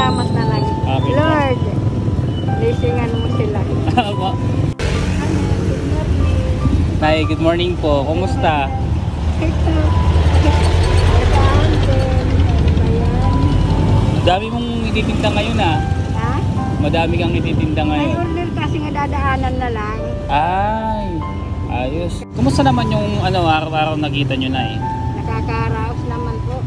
salamat na lang. Okay. Lord, blessingan mo sila. Apa. Nay, good morning po. Kumusta? Ito. Madaan din. Ayan. Dami mong ititinda ngayon ah. Ha? Madami kang ititinda May ngayon. order kasi nga dadaanan na lang. Ay, ayos. Kumusta naman yung araw-araw nakita nyo na eh? Nakakaraos naman po.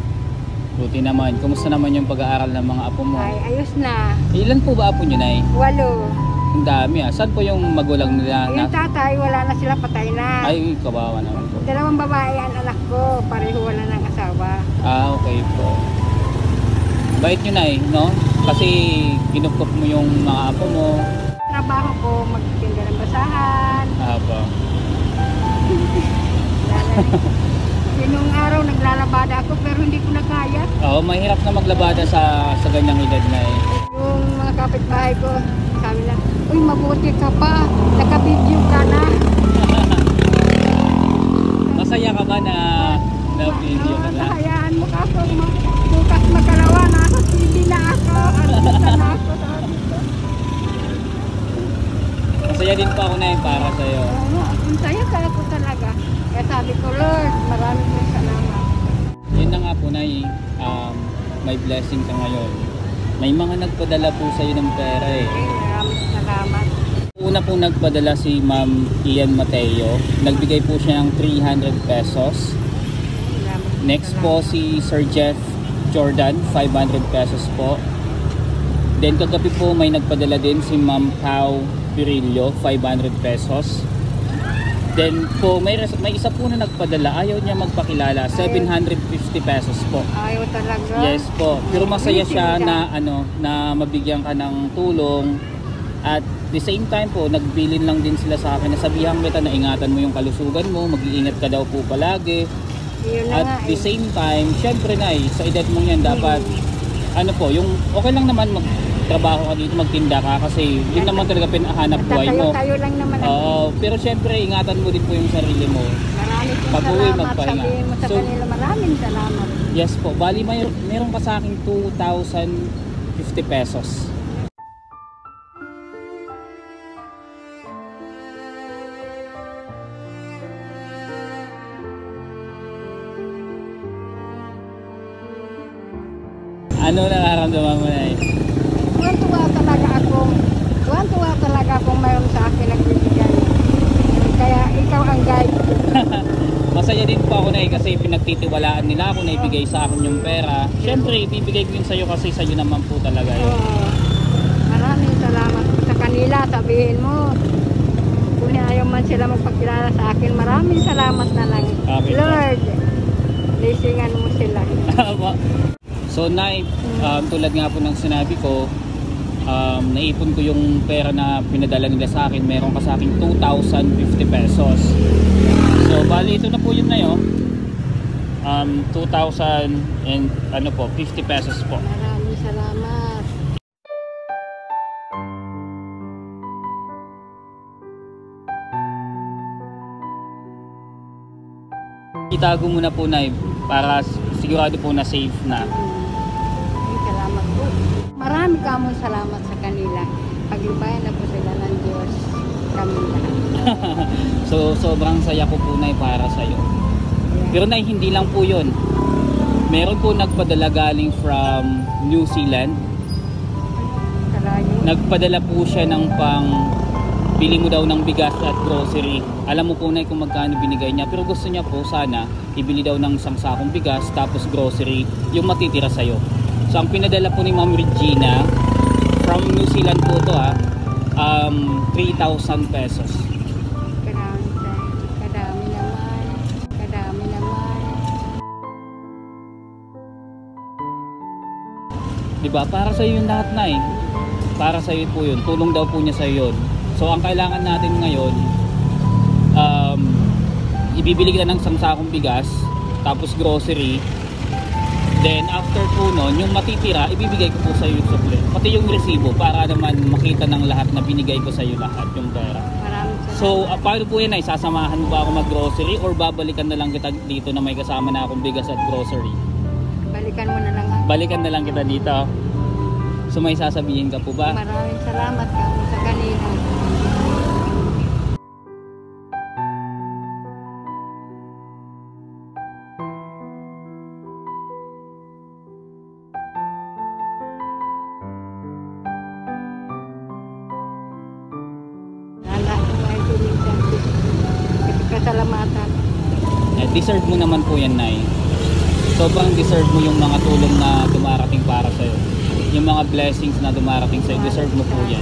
Buti naman. Kumusta naman yung pag-aaral ng mga apo mo? Ay, ayos na. Ilan po ba apo nyo na eh? 8. Ang dami ah. Saan po yung magulang nila? Yung tatay, wala na sila, patay na. Ay, kawawa naman po. 2 babae ang anak ko, pareho wala ng asawa. Ah, okay po. Bait nyo na eh, no? Kasi kinupkup mo yung mga apo mo. Trabaho ko, magtinda ng basahan. Ah, po. Yung araw naglalabada ako pero hindi ko na kaya. Oo, mahirap na maglabada sa ganyang edad na eh. Yung mga kapitbahay ko, sabi na, uy, mabuti ka pa, naka-video ka na. Masaya ka ba na video ka na? Hayaan mo ka ako, bukas makalawa na ako, TV na ako, artista na ako. Masaya din pa ako na yun para sa'yo. Ang saya ka ako talaga. Kaya sabi ko, Lord, maraming salamat. Yun na nga po na may blessing ka ngayon. May mga nagpadala po sa'yo ng pera eh. Maraming salamat. Una po nagpadala si Ma'am Ian Mateo. Nagbigay po siya ng 300 pesos. Next po si Sir Jeff Jordan, 500 pesos po. Then kagabi po may nagpadala din si Ma'am Pau Pirillo, 500 pesos. Then po may isa po na nagpadala, ayaw niya magpakilala, 750 pesos po. Ayaw talaga. Yes po. Pero masaya siya na na mabigyan ka ng tulong. At the same time po, nagbilin lang din sila sa akin. Nasabihan kita na ingatan mo yung kalusugan mo, mag-iingat ka daw po palagi. At the same time, syempre na sa edad mo yan dapat yung okay lang naman magtrabaho ka dito, magtinda ka kasi yun naman talaga pinahanap buhay mo. Tayo lang naman. Pero syempre ingatan mo din po yung sarili mo. Maraming Pag-uwi, salamat. magpahinga. Sabihin mo sa kanila, maraming salamat. Yes po, bali meron ka sa akin 2,050 pesos. Ano nararamdaman mo na eh? Tuwan-tuwa talaga akong mayroon sa akin nagbibigay. Kaya ikaw ang guide. Masaya din po ako na kasi pinagtitiwalaan nila ako na ibigay sa akin yung pera. Siyempre, ibibigay ko yun sa'yo kasi sa'yo naman po talaga yun. Maraming salamat sa kanila. Sabihin mo, kung ayaw man sila magpakilala sa akin, maraming salamat na lang. Okay, Lord, blessingan mo sila. So, Nay, tulad nga po ng sinabi ko, naipon ko yung pera na pinadala nila sa akin. Meron ka sa akin 2,050 pesos. So, bali ito na po yun na yun. 2,000 and 50 pesos po. Maraming salamat. Itago mo na po, Nay, para sigurado po na safe na. Salamat po. Marami kamong salamat sa kanila. Paglibayan na po sila ng Diyos. Kami lahat. So, sobrang saya ko po, Nay, para sa'yo. Pero, Nay, hindi lang po yun. Meron po nagpadala galing from New Zealand. Nagpadala po siya ng bili mo daw ng bigas at grocery. Alam mo po, Nay, kung magkano binigay niya. Pero gusto niya po sana ibili daw ng isang sakong bigas tapos grocery yung matitira sa'yo. So ang pinadala po ni Ma'am Regina from New Zealand po to 3,000 pesos. Kadami naman. Diba? Para sa'yo yung lahat, Nay. Para sa'yo po yun. Tulong daw po niya sa'yo yun. So ang kailangan natin ngayon, ibibili kita ng isang sakong bigas tapos grocery. Then after po nun, yung matitira, ibibigay ko po sa iyo yung suple. Pati yung resibo para naman makita ng lahat na binigay ko sa iyo lahat yung pera. So paano po yan ay sasamahan mo ba ako mag-grocery or babalikan na lang kita dito na may kasama na akong bigas at grocery? Balikan mo na lang. Balikan na lang kita dito. So may sasabihin ka po ba? Maraming salamat kamo sa kanila. Lala ko ay tuminsan. Kasalamatan. Deserve mo naman po yan, Nay. Sobrang deserve mo yung mga tulong na dumarating para sa'yo. Yung mga blessings na dumarating sa'yo, deserve mo po yan.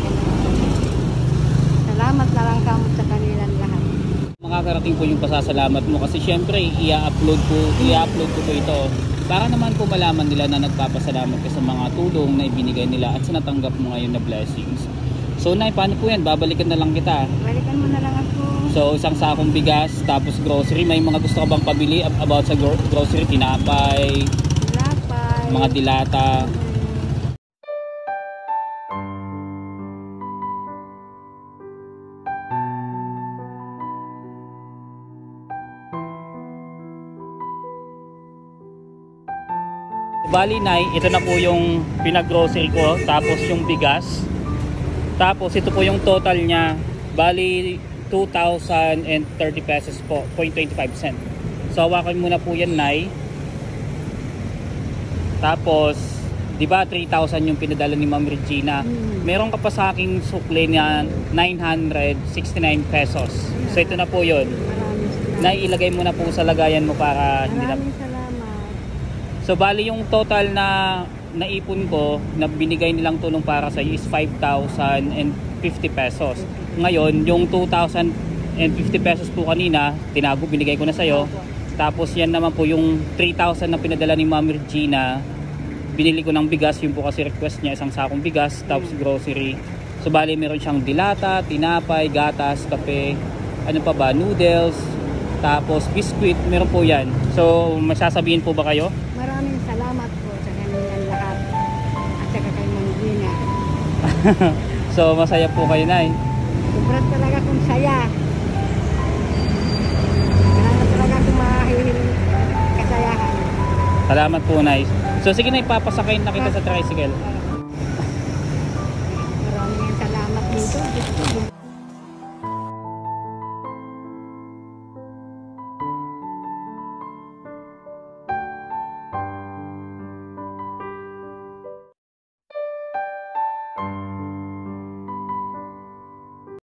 Salamat na lang kamo sa kanilang lahat. Makakarating po yung pasasalamat mo kasi syempre i-upload ko po ito para naman po malaman nila na nagpapasalamat ka sa mga tulong na ibinigay nila at sa natanggap mo ngayon na blessings. So, Nay, paano po yan? Babalikan na lang kita. Balikan mo na lang ako. So, isang sakong bigas, tapos grocery. May mga gusto ka bang pabili about sa grocery? Tinapay, Lapay. mga dilata. Bali, Nay, ito na po yung pinag-grocery ko, tapos yung bigas. Tapos ito po yung total niya. Bali, 2,030 pesos po, 0.25 cent. So, hawakan muna po yan, Nay. Tapos, di ba 3,000 yung pinadala ni Ma'am Regina? Meron ka pa sa aking sukli na 969 pesos. So, ito na po yun. Maraming salamat. Nay, ilagay mo na po sa lagayan mo para hindi na... Maraming salamat. So, bali yung total na naipon ko na binigay nilang tulong para sa iyo is 5,050 pesos. Ngayon, yung 2,050 pesos po kanina, binigay ko na sa iyo. Tapos yan naman po yung 3,000 na pinadala ni Ma'am Regina. Binili ko ng bigas, yun po kasi request niya, isang sakong bigas, tapos grocery. So bali meron siyang dilata, tinapay, gatas, kape, ano pa ba, noodles, tapos biscuit, meron po yan. So masasabihin po ba kayo? Maraming salamat po sa kanilang lahat. At saka kay Manggina. So masaya po kayo, Nay. Sobrang talaga kong saya. Kailangan talaga akong mahihiling kasayahan. Salamat po, Nay. So sige, Nay, papasakay na kita sa tricycle. Maraming salamat dito.